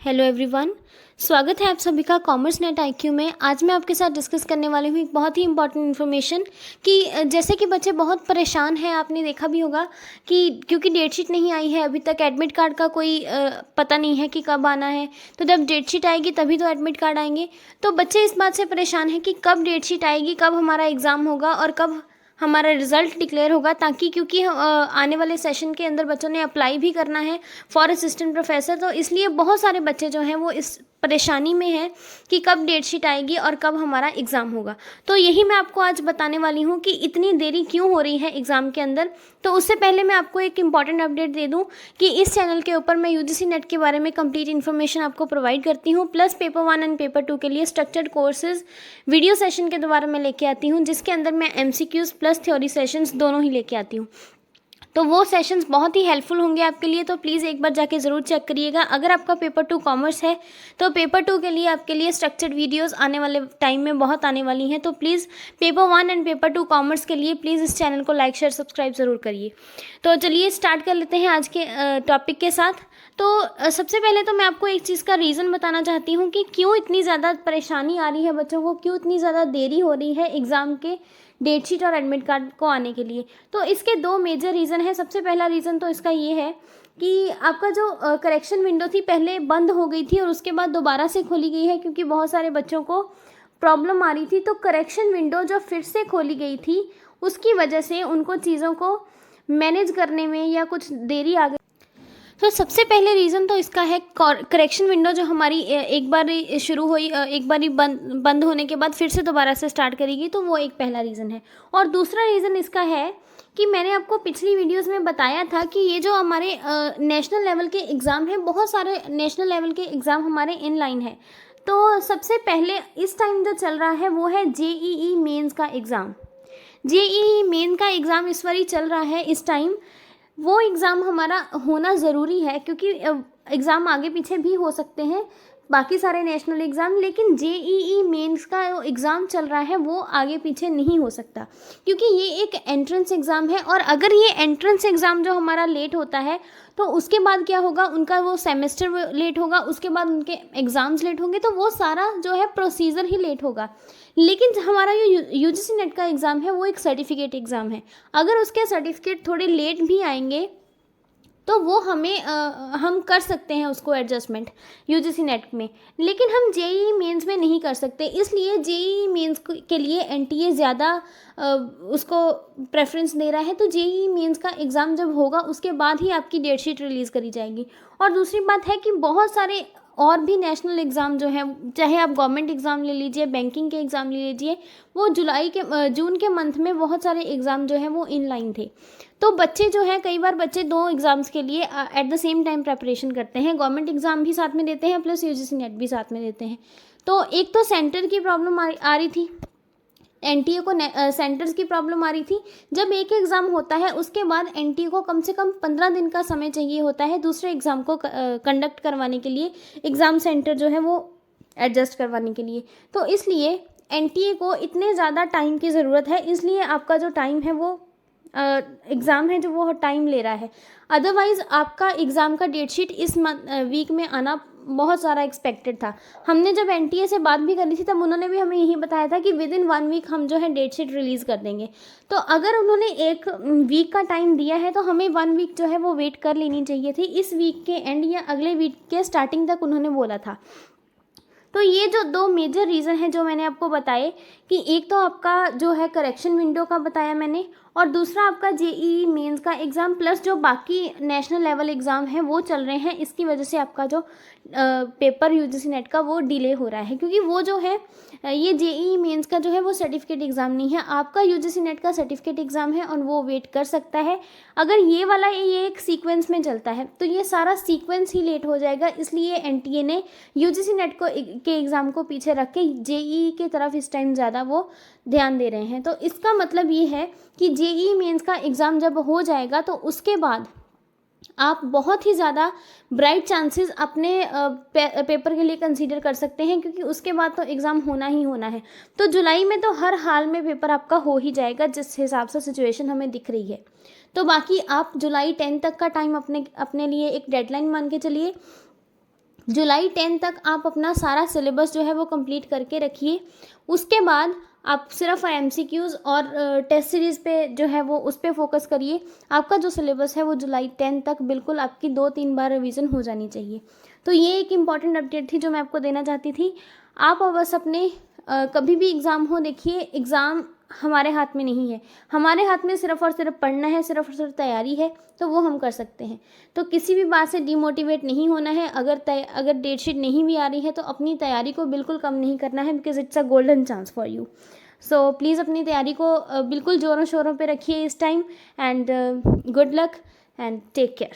Hello everyone. स्वागत है आप सभी का कॉमर्स नेट आईक्यू में। आज मैं आपके साथ डिस्कस करने वाली हूँ एक बहुत ही इंपॉर्टेंट इन्फॉर्मेशन कि जैसे कि बच्चे बहुत परेशान हैं। आपने देखा भी होगा कि क्योंकि डेट शीट नहीं आई है अभी तक, एडमिट कार्ड का कोई पता नहीं है कि कब आना है। तो जब डेट शीट आएगी तभी तो एडमिट कार्ड आएंगे। तो बच्चे इस बात से परेशान हैं कि कब डेट शीट आएगी, कब हमारा एग्ज़ाम होगा और कब हमारा रिजल्ट डिक्लेयर होगा, ताकि क्योंकि आने वाले सेशन के अंदर बच्चों ने अप्लाई भी करना है फॉर असिस्टेंट प्रोफेसर। तो इसलिए बहुत सारे बच्चे जो हैं वो इस परेशानी में हैं कि कब डेट शीट आएगी और कब हमारा एग्ज़ाम होगा। तो यही मैं आपको आज बताने वाली हूँ कि इतनी देरी क्यों हो रही है एग्ज़ाम के अंदर। तो उससे पहले मैं आपको एक इम्पॉर्टेंट अपडेट दे दूँ कि इस चैनल के ऊपर मैं यूजीसी नेट के बारे में कंप्लीट इन्फॉर्मेशन आपको प्रोवाइड करती हूँ, प्लस पेपर 1 एंड पेपर 2 के लिए स्ट्रक्चर्ड कोर्सेज वीडियो सेशन के द्वारा मैं लेके आती हूँ, जिसके अंदर मैं एमसीक्यूज़ प्लस थ्योरी सेशंस दोनों ही लेके आती हूँ। तो वो सेशंस बहुत ही हेल्पफुल होंगे आपके लिए। तो प्लीज़ एक बार जाके ज़रूर चेक करिएगा। अगर आपका पेपर 2 कॉमर्स है तो पेपर 2 के लिए आपके लिए स्ट्रक्चर्ड वीडियोस आने वाले टाइम में बहुत आने वाली हैं। तो please paper 1 and paper 2 commerce के लिए प्लीज़ इस चैनल को लाइक शेयर सब्सक्राइब ज़रूर करिए। तो चलिए स्टार्ट कर लेते हैं आज के टॉपिक के साथ। तो सबसे पहले तो मैं आपको एक चीज़ का रीज़न बताना चाहती हूँ कि क्यों इतनी ज़्यादा परेशानी आ रही है बच्चों को, क्यों इतनी ज़्यादा देरी हो रही है एग्ज़ाम के डेट शीट और एडमिट कार्ड को आने के लिए। तो इसके दो मेजर रीज़न है। सबसे पहला रीज़न तो इसका ये है कि आपका जो करेक्शन विंडो थी पहले बंद हो गई थी और उसके बाद दोबारा से खोली गई है, क्योंकि बहुत सारे बच्चों को प्रॉब्लम आ रही थी। तो करेक्शन विंडो जो फिर से खोली गई थी उसकी वजह से उनको चीज़ों को मैनेज करने में या कुछ देरी आ गई। तो सबसे पहले रीज़न तो इसका है करेक्शन विंडो जो हमारी एक बार शुरू हुई, एक बार ही बंद होने के बाद फिर से दोबारा से स्टार्ट करेगी। तो वो एक पहला रीज़न है। और दूसरा रीज़न इसका है कि मैंने आपको पिछली वीडियोस में बताया था कि ये जो हमारे नेशनल लेवल के एग्ज़ाम हैं, बहुत सारे नेशनल लेवल के एग्ज़ाम हमारे इन लाइन है। तो सबसे पहले इस टाइम जो चल रहा है वो है जेईई मेंस का एग्ज़ाम। जेईई मेन का एग्ज़ाम इस बार ही चल रहा है इस टाइम। वो एग्ज़ाम हमारा होना ज़रूरी है, क्योंकि एग्ज़ाम आगे पीछे भी हो सकते हैं बाकी सारे नेशनल एग्ज़ाम, लेकिन जेईई मेंस का एग्ज़ाम चल रहा है वो आगे पीछे नहीं हो सकता, क्योंकि ये एक एंट्रेंस एग्ज़ाम है। और अगर ये एंट्रेंस एग्ज़ाम जो हमारा लेट होता है तो उसके बाद क्या होगा, उनका वो सेमेस्टर लेट होगा, उसके बाद उनके एग्ज़ाम्स लेट होंगे, तो वो सारा जो है प्रोसीजर ही लेट होगा। लेकिन हमारा जो यूजीसी नेट का एग्ज़ाम है वो एक सर्टिफिकेट एग्ज़ाम है। अगर उसके सर्टिफिकेट थोड़े लेट भी आएंगे तो वो हम कर सकते हैं उसको एडजस्टमेंट यूजीसी नेट में, लेकिन हम जेईई मेंस में नहीं कर सकते। इसलिए जेईई मेंस के लिए एनटीए ज़्यादा उसको प्रेफरेंस दे रहा है। तो जेईई मेंस का एग्ज़ाम जब होगा उसके बाद ही आपकी डेट शीट रिलीज़ करी जाएगी। और दूसरी बात है कि बहुत सारे और भी नेशनल एग्ज़ाम जो है, चाहे आप गवर्नमेंट एग्ज़ाम ले लीजिए, बैंकिंग के एग्ज़ाम ले लीजिए, वो जून के मंथ में बहुत सारे एग्ज़ाम जो हैं वो इन लाइन थे। तो बच्चे जो हैं, कई बार बच्चे दो एग्ज़ाम्स के लिए at the same time preparation करते हैं। गवर्नमेंट एग्ज़ाम भी साथ में देते हैं प्लस यूजीसी नेट भी साथ में देते हैं। तो एक तो सेंटर की प्रॉब्लम आ रही थी, एनटीए को सेंटर्स की प्रॉब्लम आ रही थी। जब एक एग्ज़ाम होता है उसके बाद एनटीए को कम से कम 15 दिन का समय चाहिए होता है दूसरे एग्ज़ाम को कंडक्ट करवाने के लिए, एग्ज़ाम सेंटर जो है वो एडजस्ट करवाने के लिए। तो इसलिए एनटीए को इतने ज़्यादा टाइम की ज़रूरत है, इसलिए आपका जो टाइम है वो एग्ज़ाम है जो वो टाइम ले रहा है। अदरवाइज़ आपका एग्ज़ाम का डेट शीट इस वीक में आना बहुत सारा एक्सपेक्टेड था। हमने जब एनटीए से बात भी करी थी तब उन्होंने भी हमें यही बताया था कि विद इन 1 वीक हम जो है डेट शीट रिलीज़ कर देंगे। तो अगर उन्होंने 1 वीक का टाइम दिया है तो हमें 1 वीक जो है वो वेट कर लेनी चाहिए थी। इस वीक के एंड या अगले वीक के स्टार्टिंग तक उन्होंने बोला था। तो ये जो दो मेजर रीज़न है जो मैंने आपको बताए, कि एक तो आपका जो है करेक्शन विंडो का बताया मैंने, और दूसरा आपका जेईई मेंस का एग्ज़ाम प्लस जो बाकी नेशनल लेवल एग्ज़ाम हैं वो चल रहे हैं। इसकी वजह से आपका जो पेपर यूजीसी नेट का वो डिले हो रहा है, क्योंकि वो जो है ये जेईई मेंस का जो है वो सर्टिफिकेट एग्ज़ाम नहीं है, आपका यूजीसी नेट का सर्टिफिकेट एग्ज़ाम है और वो वेट कर सकता है। अगर ये वाला ये एक सीक्वेंस में चलता है तो ये सारा सीक्वेंस ही लेट हो जाएगा। इसलिए एनटीए ने यूजीसी नेट के एग्ज़ाम को पीछे रख के जेईई की तरफ इस टाइम ज़्यादा वो ध्यान दे रहे हैं। तो इसका मतलब ये है कि जेईई मेंस का एग्ज़ाम जब हो जाएगा तो उसके बाद आप बहुत ही ज़्यादा ब्राइट चांसेस अपने पेपर के लिए कंसीडर कर सकते हैं, क्योंकि उसके बाद तो एग्ज़ाम होना ही होना है। तो जुलाई में तो हर हाल में पेपर आपका हो ही जाएगा जिस हिसाब से सिचुएशन हमें दिख रही है। तो बाकी आप जुलाई 10 तक का टाइम अपने लिए एक डेडलाइन मान के चलिए। जुलाई 10 तक आप अपना सारा सिलेबस जो है वो कंप्लीट करके रखिए। उसके बाद आप सिर्फ एमसीक्यूज़ और टेस्ट सीरीज़ पे जो है वो उस पे फोकस करिए। आपका जो सिलेबस है वो जुलाई 10 तक बिल्कुल आपकी 2-3 बार रिवीजन हो जानी चाहिए। तो ये एक इम्पॉर्टेंट अपडेट थी जो मैं आपको देना चाहती थी। आप अब बस अपने कभी भी एग्ज़ाम हो, देखिए एग्ज़ाम हमारे हाथ में नहीं है, हमारे हाथ में सिर्फ़ और सिर्फ पढ़ना है, सिर्फ़ और सिर्फ तैयारी है, तो वो हम कर सकते हैं। तो किसी भी बात से डिमोटिवेट नहीं होना है। अगर डेट शीट नहीं भी आ रही है तो अपनी तैयारी को बिल्कुल कम नहीं करना है, because it's a golden chance for you. So please अपनी तैयारी को बिल्कुल ज़ोरों शोरों पे रखिए इस time. And good luck and take care.